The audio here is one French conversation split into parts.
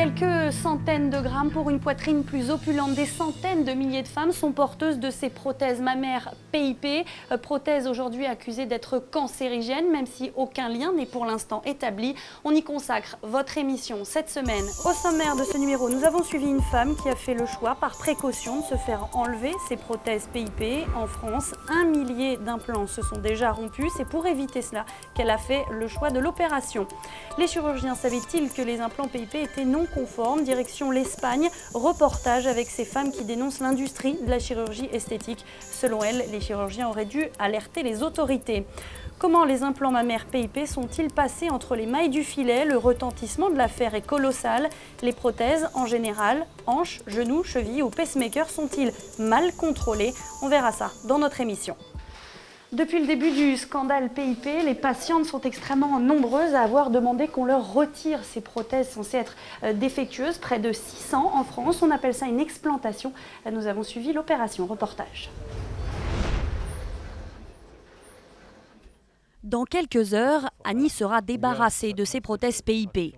Quelques centaines de grammes pour une poitrine plus opulente. Des centaines de milliers de femmes sont porteuses de ces prothèses mammaires PIP. Prothèses aujourd'hui accusées d'être cancérigènes, même si aucun lien n'est pour l'instant établi. On y consacre votre émission cette semaine. Au sommaire de ce numéro, nous avons suivi une femme qui a fait le choix par précaution de se faire enlever ses prothèses PIP. En France, 1 millier d'implants se sont déjà rompus. C'est pour éviter cela qu'elle a fait le choix de l'opération. Les chirurgiens savaient-ils que les implants PIP étaient non conformes? Direction l'Espagne, reportage avec ces femmes qui dénoncent l'industrie de la chirurgie esthétique. Selon elles, les chirurgiens auraient dû alerter les autorités. Comment les implants mammaires PIP sont-ils passés entre les mailles du filet? Le retentissement de l'affaire est colossal. Les prothèses, en général, hanches, genoux, chevilles ou pacemakers, sont-ils mal contrôlés? On verra ça dans notre émission. Depuis le début du scandale PIP, les patientes sont extrêmement nombreuses à avoir demandé qu'on leur retire ces prothèses censées être défectueuses. Près de 600 en France. On appelle ça une explantation. Nous avons suivi l'opération. Reportage. Dans quelques heures, Annie sera débarrassée de ses prothèses PIP.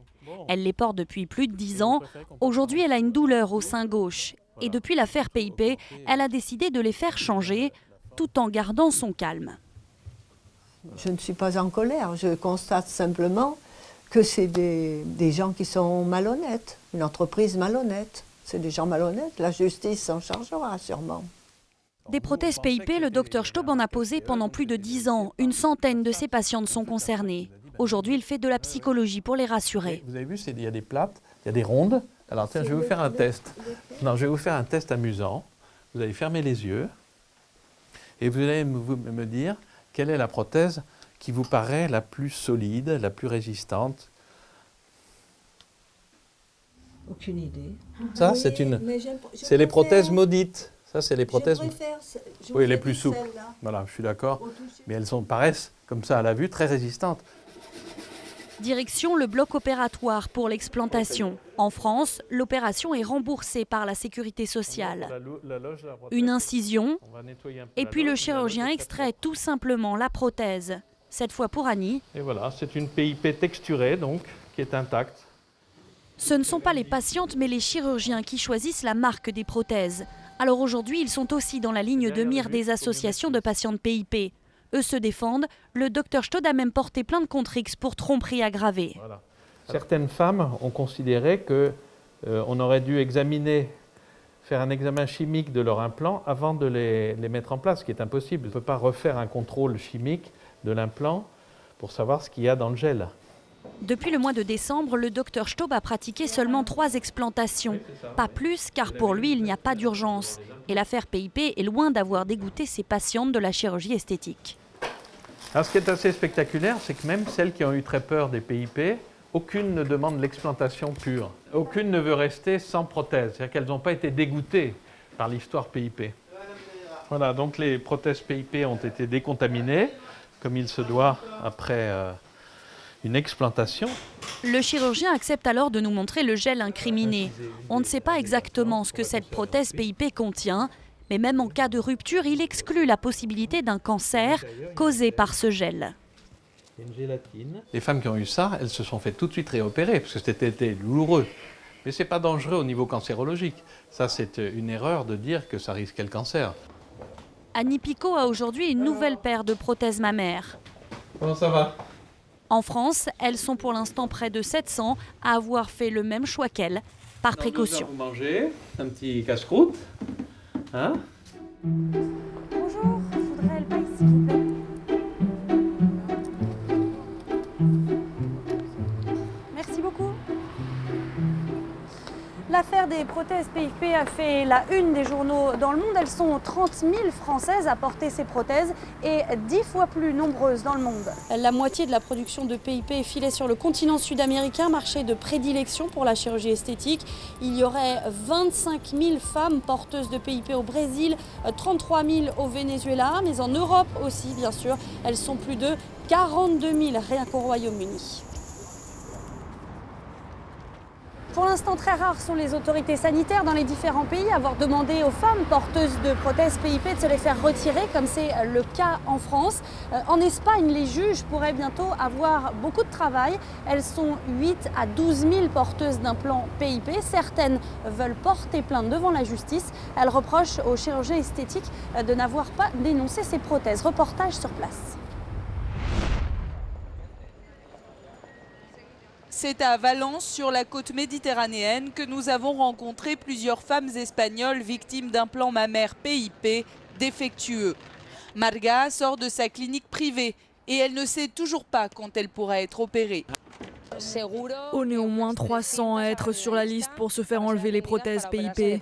Elle les porte depuis plus de 10 ans. Aujourd'hui, elle a une douleur au sein gauche. Et depuis l'affaire PIP, elle a décidé de les faire changer, tout en gardant son calme. Je ne suis pas en colère, je constate simplement que c'est des gens qui sont malhonnêtes, une entreprise malhonnête. C'est des gens malhonnêtes, la justice s'en chargera sûrement. Des prothèses PIP, le docteur Staub en a posé pendant plus de 10 ans. Une centaine de ses patientes sont concernées. Aujourd'hui, il fait de la psychologie pour les rassurer. Vous avez vu, il y a des plates, il y a des rondes. Alors tiens, je vais vous faire un test. Non, je vais vous faire un test amusant. Vous allez fermer les yeux. Et vous allez me dire quelle est la prothèse qui vous paraît la plus solide, la plus résistante. Aucune idée. Ça, oui, c'est les prothèses maudites. Ça, c'est les prothèses. Oui, les plus souples. Voilà, je suis d'accord. Mais elles paraissent, comme ça à la vue, très résistantes. Direction le bloc opératoire pour l'explantation. En France, l'opération est remboursée par la sécurité sociale. Une incision, et puis le chirurgien extrait tout simplement la prothèse. Cette fois pour Annie. Et voilà, c'est une PIP texturée, donc, qui est intacte. Ce ne sont pas les patientes, mais les chirurgiens qui choisissent la marque des prothèses. Alors aujourd'hui, ils sont aussi dans la ligne de mire des associations de patientes PIP. Eux se défendent. Le docteur Staub a même porté plainte contre X pour tromperie aggravée. Voilà. Certaines femmes ont considéré qu'on aurait dû faire un examen chimique de leur implant avant de les mettre en place, ce qui est impossible. On ne peut pas refaire un contrôle chimique de l'implant pour savoir ce qu'il y a dans le gel. Depuis le mois de décembre, le docteur Staub a pratiqué seulement 3 explantations. Pas plus, car pour lui, il n'y a pas d'urgence. Et l'affaire PIP est loin d'avoir dégoûté ses patientes de la chirurgie esthétique. Alors, ce qui est assez spectaculaire, c'est que même celles qui ont eu très peur des PIP, aucune ne demande l'explantation pure. Aucune ne veut rester sans prothèse. C'est-à-dire qu'elles n'ont pas été dégoûtées par l'histoire PIP. Voilà, donc les prothèses PIP ont été décontaminées, comme il se doit après une explantation. Le chirurgien accepte alors de nous montrer le gel incriminé. On ne sait pas exactement ce que cette prothèse PIP contient, mais même en cas de rupture, il exclut la possibilité d'un cancer causé par ce gel. Les femmes qui ont eu ça, elles se sont fait tout de suite réopérer, parce que c'était douloureux. Mais ce n'est pas dangereux au niveau cancérologique. Ça, c'est une erreur de dire que ça risquait le cancer. Annie Picot a aujourd'hui une nouvelle paire de prothèses mammaires. Comment ça va ? En France, elles sont pour l'instant près de 700 à avoir fait le même choix qu'elle, par précaution. Vous mangez un petit casse-croûte, hein ? Bonjour, je voudrais le paille s'il vous plaît. Merci beaucoup. L'affaire des prothèses PIP a fait la une des journaux dans le monde. Elles sont 30 000 Françaises à porter ces prothèses et 10 fois plus nombreuses dans le monde. La moitié de la production de PIP est filée sur le continent sud-américain, marché de prédilection pour la chirurgie esthétique. Il y aurait 25 000 femmes porteuses de PIP au Brésil, 33 000 au Venezuela, mais en Europe aussi, bien sûr. Elles sont plus de 42 000 rien qu'au Royaume-Uni. Pour Pour l'instant, très rares sont les autorités sanitaires dans les différents pays à avoir demandé aux femmes porteuses de prothèses PIP de se les faire retirer, comme c'est le cas en France. En Espagne, les juges pourraient bientôt avoir beaucoup de travail. Elles sont 8 à 12 000 porteuses d'implants PIP. Certaines veulent porter plainte devant la justice. Elles reprochent aux chirurgiens esthétiques de n'avoir pas dénoncé ces prothèses. Reportage sur place. C'est à Valence, sur la côte méditerranéenne, que nous avons rencontré plusieurs femmes espagnoles victimes d'implants mammaires PIP défectueux. Marga sort de sa clinique privée et elle ne sait toujours pas quand elle pourra être opérée. On est au moins 300 à être sur la liste pour se faire enlever les prothèses PIP.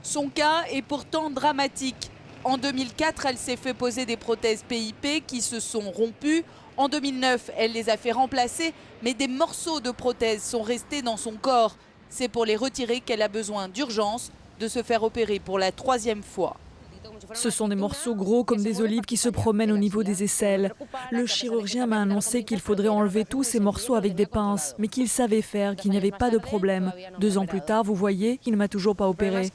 Son cas est pourtant dramatique. En 2004, elle s'est fait poser des prothèses PIP qui se sont rompues. En 2009, elle les a fait remplacer, mais des morceaux de prothèses sont restés dans son corps. C'est pour les retirer qu'elle a besoin d'urgence de se faire opérer pour la 3e fois. Ce sont des morceaux gros comme des olives qui se promènent au niveau des aisselles. Le chirurgien m'a annoncé qu'il faudrait enlever tous ces morceaux avec des pinces, mais qu'il savait faire, qu'il n'y avait pas de problème. 2 ans plus tard, vous voyez, il ne m'a toujours pas opéré.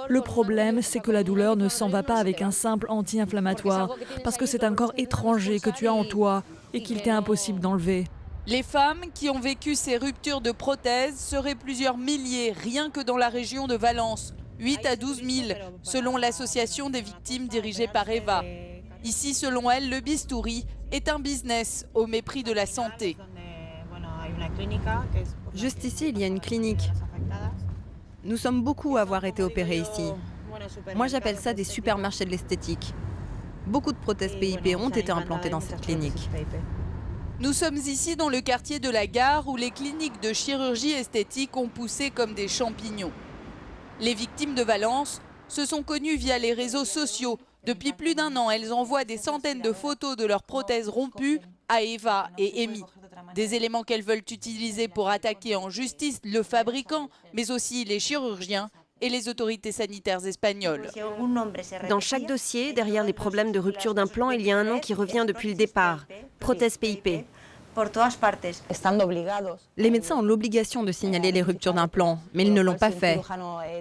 Le problème, c'est que la douleur ne s'en va pas avec un simple anti-inflammatoire, parce que c'est un corps étranger que tu as en toi et qu'il t'est impossible d'enlever. Les femmes qui ont vécu ces ruptures de prothèses seraient plusieurs milliers, rien que dans la région de Valence. 8 à 12 000, selon l'association des victimes dirigée par Eva. Ici, selon elle, le bistouri est un business au mépris de la santé. Juste ici, il y a une clinique. Nous sommes beaucoup à avoir été opérés ici. Moi, j'appelle ça des supermarchés de l'esthétique. Beaucoup de prothèses PIP ont été implantées dans cette clinique. Nous sommes ici dans le quartier de la Gare où les cliniques de chirurgie esthétique ont poussé comme des champignons. Les victimes de Valence se sont connues via les réseaux sociaux. Depuis plus d'1 an, elles envoient des centaines de photos de leurs prothèses rompues à Eva et Amy. Des éléments qu'elles veulent utiliser pour attaquer en justice le fabricant, mais aussi les chirurgiens et les autorités sanitaires espagnoles. Dans chaque dossier, derrière les problèmes de rupture d'implant, il y a un nom qui revient depuis le départ. Prothèse PIP. Les médecins ont l'obligation de signaler les ruptures d'implants, mais ils ne l'ont pas fait.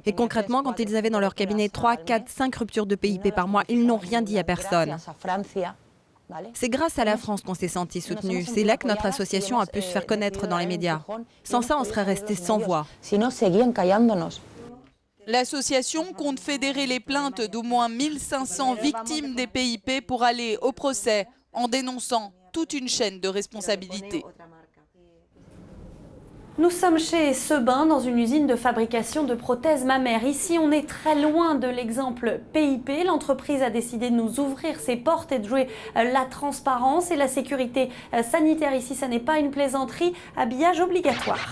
Et concrètement, quand ils avaient dans leur cabinet 3, 4, 5 ruptures de PIP par mois, ils n'ont rien dit à personne. C'est grâce à la France qu'on s'est senti soutenu. C'est là que notre association a pu se faire connaître dans les médias. Sans ça, on serait resté sans voix. L'association compte fédérer les plaintes d'au moins 1500 victimes des PIP pour aller au procès en dénonçant toute une chaîne de responsabilité. Nous sommes chez Sebain, dans une usine de fabrication de prothèses mammaires. Ici, on est très loin de l'exemple PIP. L'entreprise a décidé de nous ouvrir ses portes et de jouer la transparence et la sécurité sanitaire. Ici, ça n'est pas une plaisanterie. Habillage obligatoire.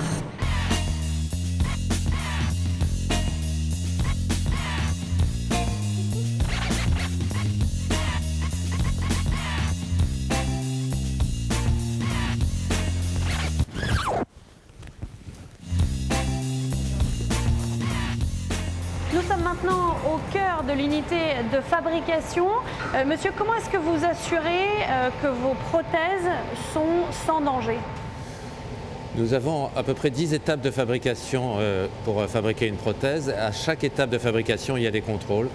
Nous sommes maintenant au cœur de l'unité de fabrication. Monsieur, comment est-ce que vous assurez que vos prothèses sont sans danger? Nous avons à peu près 10 étapes de fabrication pour fabriquer une prothèse. À chaque étape de fabrication, il y a des contrôles.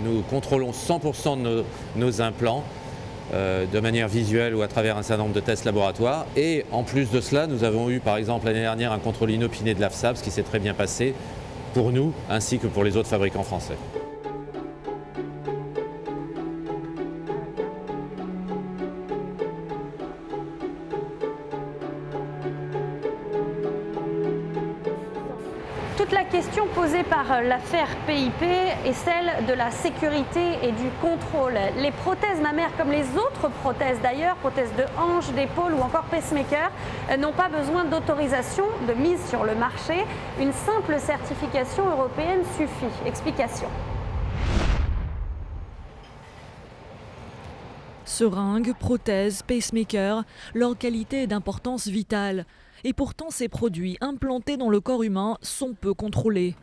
Nous contrôlons 100% de nos implants de manière visuelle ou à travers un certain nombre de tests laboratoires. Et en plus de cela, nous avons eu par exemple l'année dernière un contrôle inopiné de l'AFSAP, ce qui s'est très bien passé pour nous ainsi que pour les autres fabricants français. Toute la question posée par l'affaire PIP est celle de la sécurité et du contrôle. Les prothèses mammaires, comme les autres prothèses d'ailleurs, prothèses de hanche, d'épaule ou encore pacemaker, n'ont pas besoin d'autorisation de mise sur le marché. Une simple certification européenne suffit. Explication. Seringues, prothèses, pacemakers, leur qualité est d'importance vitale. Et pourtant, ces produits implantés dans le corps humain sont peu contrôlés.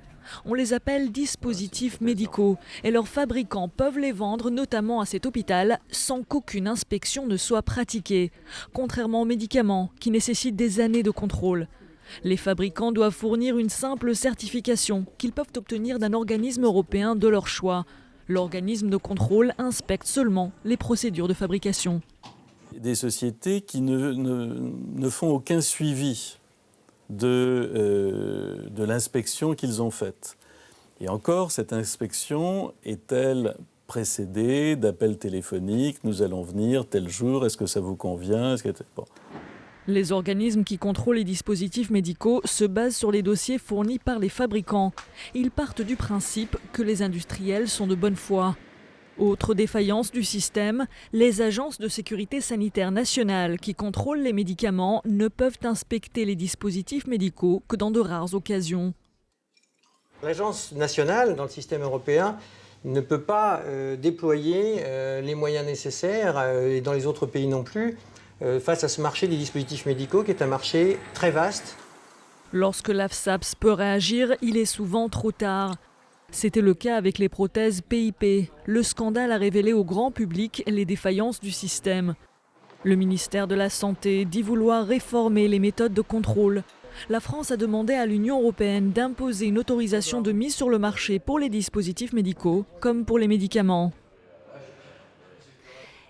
On les appelle dispositifs médicaux et leurs fabricants peuvent les vendre notamment à cet hôpital sans qu'aucune inspection ne soit pratiquée, contrairement aux médicaments qui nécessitent des années de contrôle. Les fabricants doivent fournir une simple certification qu'ils peuvent obtenir d'un organisme européen de leur choix. L'organisme de contrôle inspecte seulement les procédures de fabrication. Des sociétés qui ne font aucun suivi de l'inspection qu'ils ont faite. Et encore, cette inspection est-elle précédée d'appels téléphoniques, nous allons venir tel jour, est-ce que ça vous convient, bon. Les organismes qui contrôlent les dispositifs médicaux se basent sur les dossiers fournis par les fabricants. Ils partent du principe que les industriels sont de bonne foi. Autre défaillance du système, les agences de sécurité sanitaire nationale qui contrôlent les médicaments ne peuvent inspecter les dispositifs médicaux que dans de rares occasions. L'agence nationale, dans le système européen, ne peut pas déployer les moyens nécessaires, et dans les autres pays non plus, face à ce marché des dispositifs médicaux qui est un marché très vaste. Lorsque l'AFSAPS peut réagir, il est souvent trop tard. C'était le cas avec les prothèses PIP. Le scandale a révélé au grand public les défaillances du système. Le ministère de la Santé dit vouloir réformer les méthodes de contrôle. La France a demandé à l'Union européenne d'imposer une autorisation de mise sur le marché pour les dispositifs médicaux, comme pour les médicaments.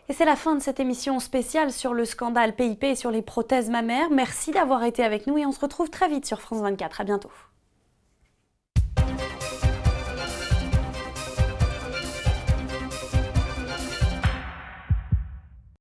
Et c'est la fin de cette émission spéciale sur le scandale PIP et sur les prothèses mammaires. Merci d'avoir été avec nous et on se retrouve très vite sur France 24. À bientôt.